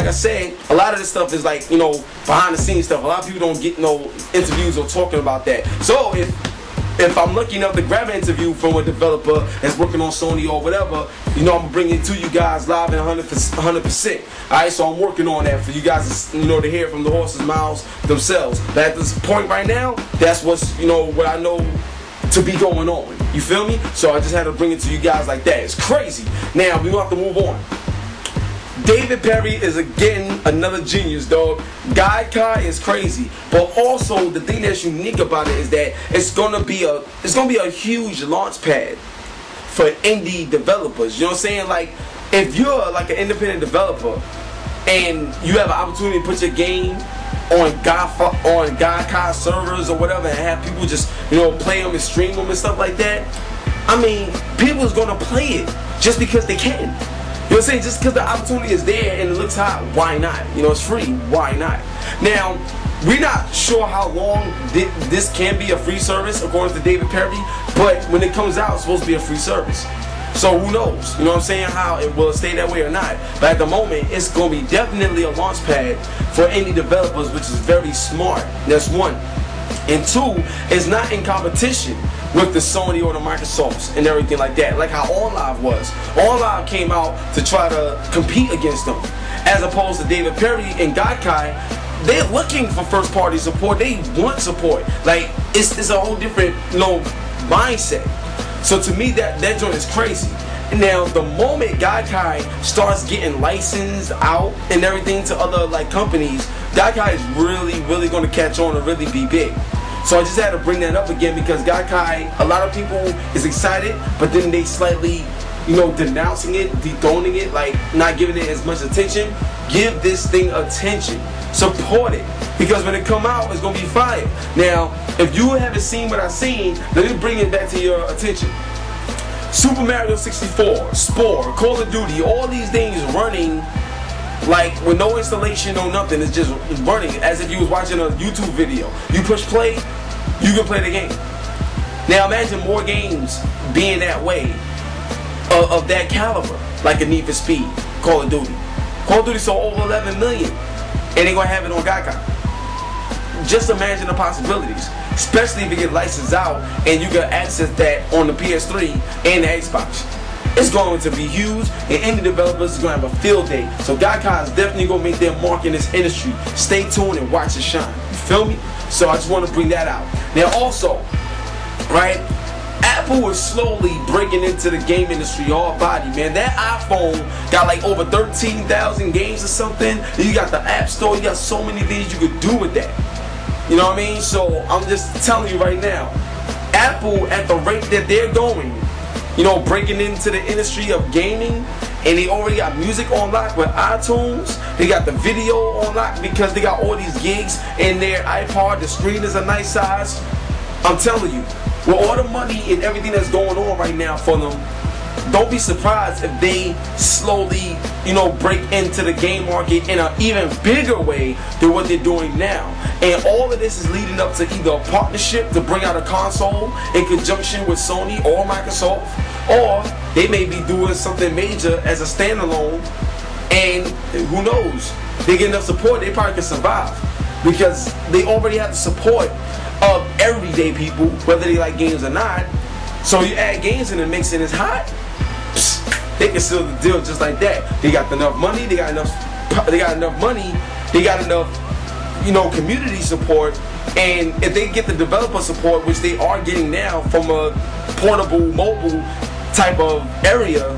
Like I said, a lot of this stuff is like, you know, behind the scenes stuff. A lot of people don't get no interviews or talking about that. So if I'm lucky enough to grab an interview from a developer that's working on Sony or whatever, you know, I'm gonna bring it to you guys live and 100%. Alright, so I'm working on that for you guys, you know, to hear from the horse's mouths themselves. But at this point right now, that's what's, you know, what I know to be going on. You feel me? So I just had to bring it to you guys like that. It's crazy. Now, we want to move on. David Perry is again another genius, dog. Guy Kai is crazy, but also the thing that's unique about it is that it's gonna be a huge launch pad for indie developers. You know what I'm saying? Like, if you're like an independent developer and you have an opportunity to put your game on Guy Kai servers or whatever and have people just, you know, play them and stream them and stuff like that, I mean, people is gonna play it just because they can. You know what I'm saying? Just because the opportunity is there and it looks hot, why not? You know, it's free, why not? Now, we're not sure how long this can be a free service, according to David Perry, but when it comes out, it's supposed to be a free service. So who knows? You know what I'm saying? How it will stay that way or not. But at the moment, it's going to be definitely a launch pad for indie developers, which is very smart. That's one. And two, it's not in competition with the Sony or the Microsofts and everything like that, like how OnLive was. OnLive came out to try to compete against them, as opposed to David Perry and Guy Kai. They're looking for first party support. They want support. Like, it's a whole different, you know, mindset. So to me, that joint is crazy. Now, the moment Guy Kai starts getting licensed out and everything to other like companies, Guy Kai is really going to catch on and really be big. So I just had to bring that up again because Guy Kai, a lot of people is excited, but then they slightly, you know, denouncing it, dethroning it, like not giving it as much attention. Give this thing attention. Support it. Because when it come out, it's going to be fire. Now, if you haven't seen what I've seen, let me bring it back to your attention. Super Mario 64, Spore, Call of Duty, all these things running like with no installation, no nothing. It's just running as if you was watching a YouTube video. You push play, you can play the game. Now imagine more games being that way, of that caliber, like a Need for Speed, Call of Duty. Call of Duty sold over 11 million, and they gonna have it on Gaikai. Just imagine the possibilities, especially if you get licensed out and you can access that on the PS3 and the Xbox. It's going to be huge, and indie developers is going to have a field day. So Gaikai is definitely going to make their mark in this industry. Stay tuned and watch it shine. You feel me? So I just want to bring that out. Now also, right, Apple is slowly breaking into the game industry all body, man. That iPhone got like over 13,000 games or something. You got the App Store. You got so many things you could do with that. You know what I mean? So I'm just telling you right now, Apple, at the rate that they're going, you know, breaking into the industry of gaming, and they already got music on lock with iTunes. They got the video on lock because they got all these gigs in their iPod. The screen is a nice size. I'm telling you, with all the money and everything that's going on right now for them, don't be surprised if they slowly, you know, break into the game market in an even bigger way than what they're doing now. And all of this is leading up to either a partnership to bring out a console in conjunction with Sony or Microsoft, or they may be doing something major as a standalone, and who knows, they get enough support, they probably can survive because they already have the support of everyday people, whether they like games or not. So you add games in the mix and it's hot, they can seal the deal just like that. They got enough money, they got enough money, they got enough, you know, community support, and if they get the developer support, which they are getting now from a portable mobile type of area,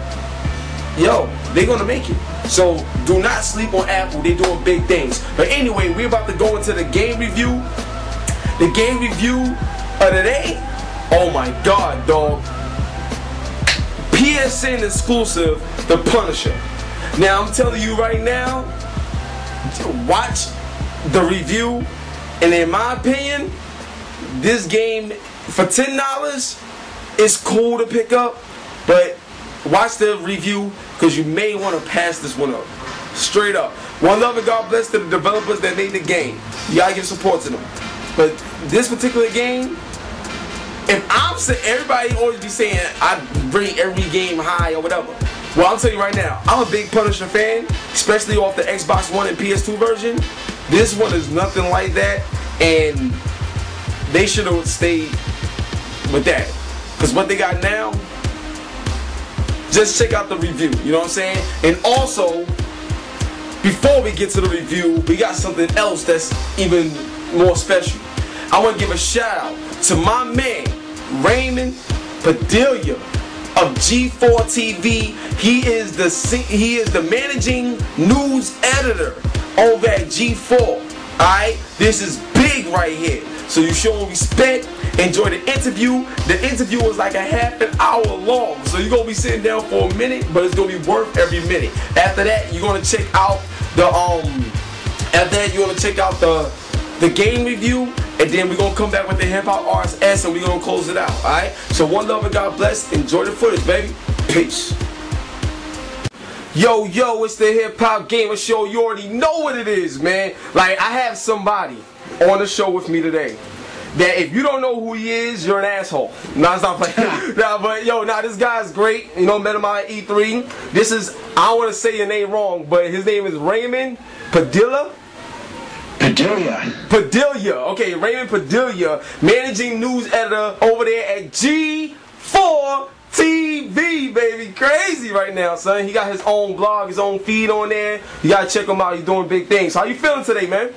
yo, they're gonna make it. So do not sleep on Apple, they're doing big things. But anyway, we're about to go into the game review. The game review of today, oh my god, dog. PSN exclusive, The Punisher. Now I'm telling you right now, watch the review, and in my opinion, this game for $10 is cool to pick up, but watch the review because you may want to pass this one up. Straight up. One love and God bless to the developers that made the game. You gotta give support to them. But this particular game, if I'm saying, everybody always be saying I rate every game high or whatever. Well, I'll tell you right now, I'm a big Punisher fan, especially off the Xbox One and PS2 version. This one is nothing like that, and they should have stayed with that. Because what they got now, just check out the review, you know what I'm saying? And also, before we get to the review, we got something else that's even more special. I want to give a shout out to my man, Raymond Padilla of G4TV. He is the managing news editor over at G4. Alright? This is big right here. So you show him respect. Enjoy the interview. The interview was like a half an hour long. So you're gonna be sitting down for a minute, but it's gonna be worth every minute. After that, you're gonna check out the game review, and then we're gonna come back with the hip hop RSS and we're gonna close it out. Alright? So one love and God bless. Enjoy the footage, baby. Peace. Yo, it's the Hip Hop Gamer Show. You already know what it is, man. Like, I have somebody on the show with me today that if you don't know who he is, you're an asshole. Nah, it's not playing. This guy's great. You know, met him out at E3. I don't want to say your name wrong, but his name is Raymond Padilla. Padilla. Okay, Raymond Padilla, managing news editor over there at G4TV, baby. Crazy right now, son. He got his own blog, his own feed on there. You gotta check him out. He's doing big things. How you feeling today, man?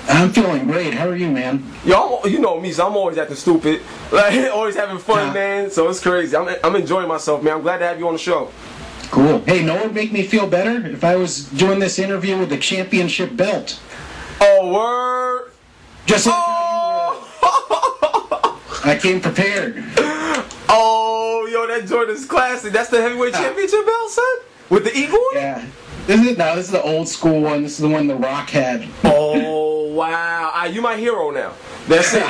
I'm feeling great. How are you, man? Yo, you know me, so I'm always acting stupid. Like, always having fun, man. So it's crazy. I'm enjoying myself, man. I'm glad to have you on the show. Cool. Hey, no one would make me feel better if I was doing this interview with a championship belt. Oh, word. Just like how you were. I came prepared. Oh, yo, that Jordan's classic. That's the heavyweight championship belt, son? With the eagle? Yeah. This is the old school one. This is the one The Rock had. Oh, wow. You my hero now. That's it.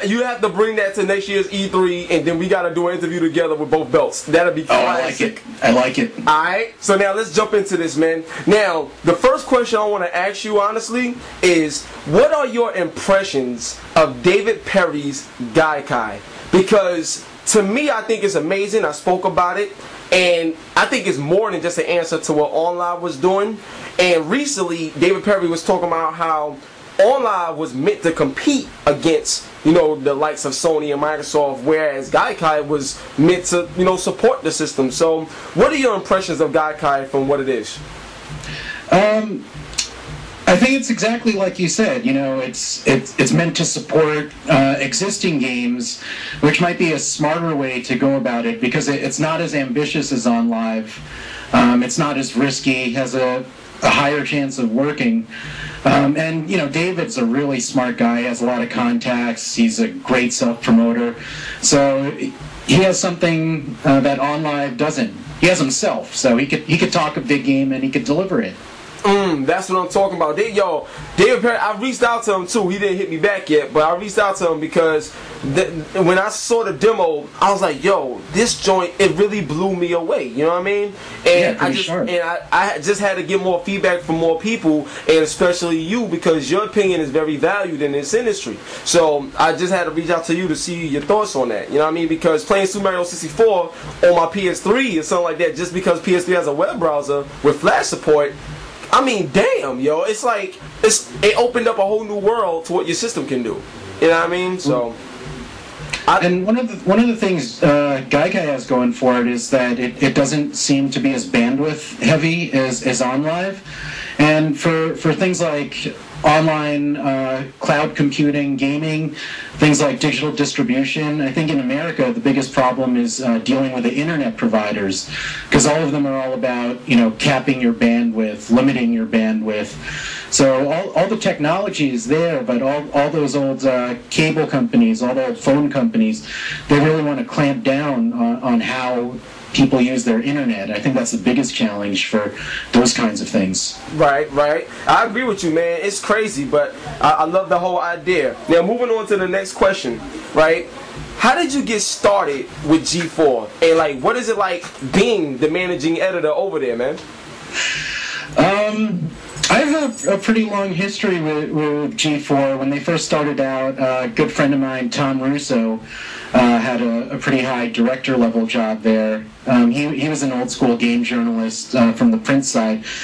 You have to bring that to next year's E3, and then we got to do an interview together with both belts. That'll be classic. I like it. Alright, so now let's jump into this, man. Now, the first question I want to ask you, honestly, is what are your impressions of David Perry's Gaikai? Because to me, I think it's amazing. I spoke about it. And I think it's more than just an answer to what OnLive was doing. And recently, David Perry was talking about how OnLive was meant to compete against, the likes of Sony and Microsoft, whereas Gaikai was meant to, support the system. So, what are your impressions of Gaikai from what it is? I think it's exactly like you said. It's meant to support existing games, which might be a smarter way to go about it because it's not as ambitious as OnLive. It's not as risky, has a higher chance of working. And David's a really smart guy. He has a lot of contacts. He's a great self-promoter. So he has something that OnLive doesn't. He has himself. So he could talk a big game and he could deliver it. That's what I'm talking about. David Perry, I reached out to him too. He didn't hit me back yet, but I reached out to him because when I saw the demo, I was like, yo, this joint, it really blew me away. You know what I mean? And I just had to get more feedback from more people, and especially you, because your opinion is very valued in this industry. So I just had to reach out to you to see your thoughts on that. You know what I mean? Because playing Super Mario 64 on my PS3 or something like that, just because PS3 has a web browser with Flash support, I mean, damn, yo, it's like it opened up a whole new world to what your system can do. You know what I mean? So, and one of the things Gaikai has going for it is that it doesn't seem to be as bandwidth heavy as OnLive, and for things like online cloud computing, gaming, things like digital distribution. I think in America the biggest problem is dealing with the internet providers, because all of them are all about capping your bandwidth, limiting your bandwidth. So all the technology is there, but all those old cable companies, all the old phone companies, they really want to clamp down on how people use their internet. I think that's the biggest challenge for those kinds of things. Right. I agree with you, man. It's crazy, but I love the whole idea. Now, moving on to the next question, right? How did you get started with G4? And, what is it like being the managing editor over there, man? I have a pretty long history with G4. When they first started out, a good friend of mine, Tom Russo, had a pretty high director level job there. He was an old school game journalist from the print side.